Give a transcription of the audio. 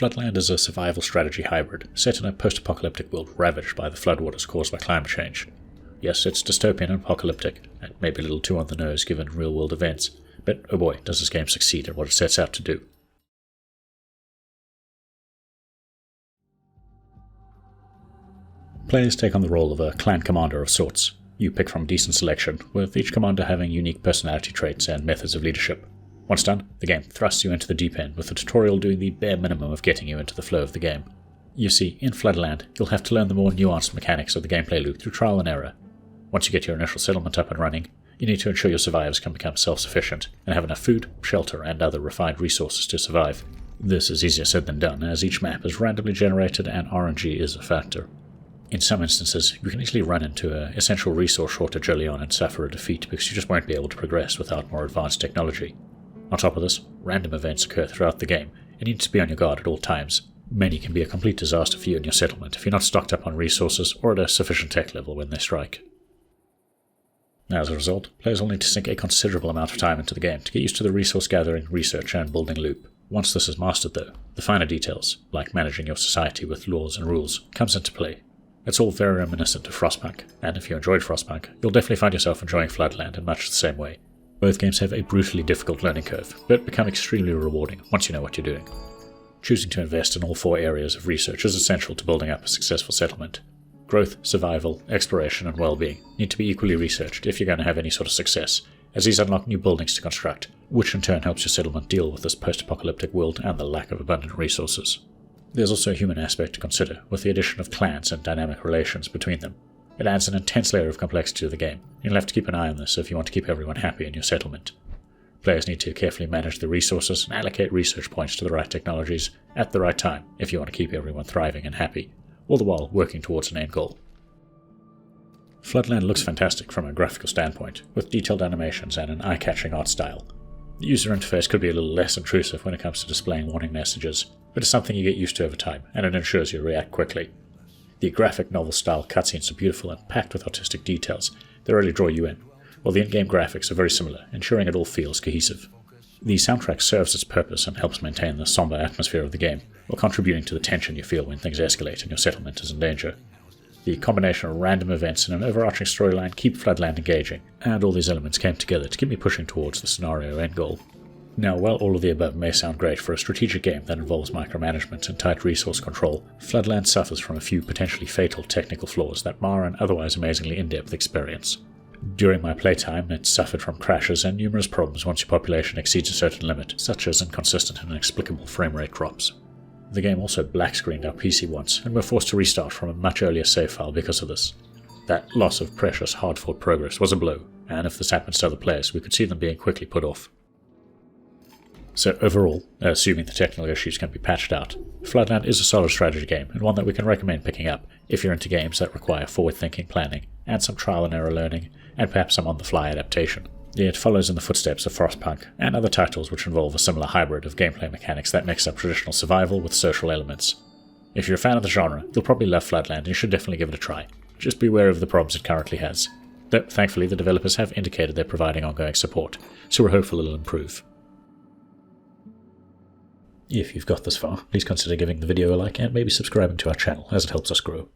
Floodland is a survival strategy hybrid, set in a post-apocalyptic world ravaged by the floodwaters caused by climate change. Yes, it's dystopian and apocalyptic, and maybe a little too on the nose given real-world events, but oh boy, does this game succeed at what it sets out to do. Players take on the role of a clan commander of sorts. You pick from a decent selection, with each commander having unique personality traits and methods of leadership. Once done, the game thrusts you into the deep end, with the tutorial doing the bare minimum of getting you into the flow of the game. You see, in Floodland, you'll have to learn the more nuanced mechanics of the gameplay loop through trial and error. Once you get your initial settlement up and running, you need to ensure your survivors can become self-sufficient and have enough food, shelter, and other refined resources to survive. This is easier said than done, as each map is randomly generated and RNG is a factor. In some instances, you can easily run into an essential resource shortage early on and suffer a defeat because you just won't be able to progress without more advanced technology. On top of this, random events occur throughout the game, and you need to be on your guard at all times. Many can be a complete disaster for you and your settlement if you're not stocked up on resources or at a sufficient tech level when they strike. As a result, players will need to sink a considerable amount of time into the game to get used to the resource gathering, research, and building loop. Once this is mastered though, the finer details, like managing your society with laws and rules, comes into play. It's all very reminiscent of Frostpunk, and if you enjoyed Frostpunk, you'll definitely find yourself enjoying Floodland in much the same way. Both games have a brutally difficult learning curve, but become extremely rewarding once you know what you're doing. Choosing to invest in all 4 areas of research is essential to building up a successful settlement. Growth, survival, exploration, and well-being need to be equally researched if you're going to have any sort of success, as these unlock new buildings to construct, which in turn helps your settlement deal with this post-apocalyptic world and the lack of abundant resources. There's also a human aspect to consider, with the addition of clans and dynamic relations between them. It adds an intense layer of complexity to the game. You'll have to keep an eye on this if you want to keep everyone happy in your settlement. Players need to carefully manage the resources and allocate research points to the right technologies at the right time if you want to keep everyone thriving and happy, all the while working towards an end goal. Floodland looks fantastic from a graphical standpoint, with detailed animations and an eye-catching art style. The user interface could be a little less intrusive when it comes to displaying warning messages, but it's something you get used to over time, and it ensures you react quickly. The graphic novel-style cutscenes are beautiful and packed with artistic details that really draw you in, while the in-game graphics are very similar, ensuring it all feels cohesive. The soundtrack serves its purpose and helps maintain the somber atmosphere of the game, while contributing to the tension you feel when things escalate and your settlement is in danger. The combination of random events and an overarching storyline keep Floodland engaging, and all these elements came together to keep me pushing towards the scenario end goal. Now, while all of the above may sound great for a strategic game that involves micromanagement and tight resource control, Floodland suffers from a few potentially fatal technical flaws that mar an otherwise amazingly in-depth experience. During my playtime, it suffered from crashes and numerous problems once your population exceeds a certain limit, such as inconsistent and inexplicable frame rate drops. The game also black-screened our PC once, and we're forced to restart from a much earlier save file because of this. That loss of precious, hard-fought progress was a blow, and if this happens to other players, we could see them being quickly put off. So overall, assuming the technical issues can be patched out, Floodland is a solid strategy game, and one that we can recommend picking up if you're into games that require forward-thinking planning, and some trial and error learning, and perhaps some on-the-fly adaptation. It follows in the footsteps of Frostpunk, and other titles which involve a similar hybrid of gameplay mechanics that mix up traditional survival with social elements. If you're a fan of the genre, you'll probably love Floodland and you should definitely give it a try. Just be aware of the problems it currently has. Though, thankfully, the developers have indicated they're providing ongoing support, so we're hopeful it'll improve. If you've got this far, please consider giving the video a like and maybe subscribing to our channel as it helps us grow.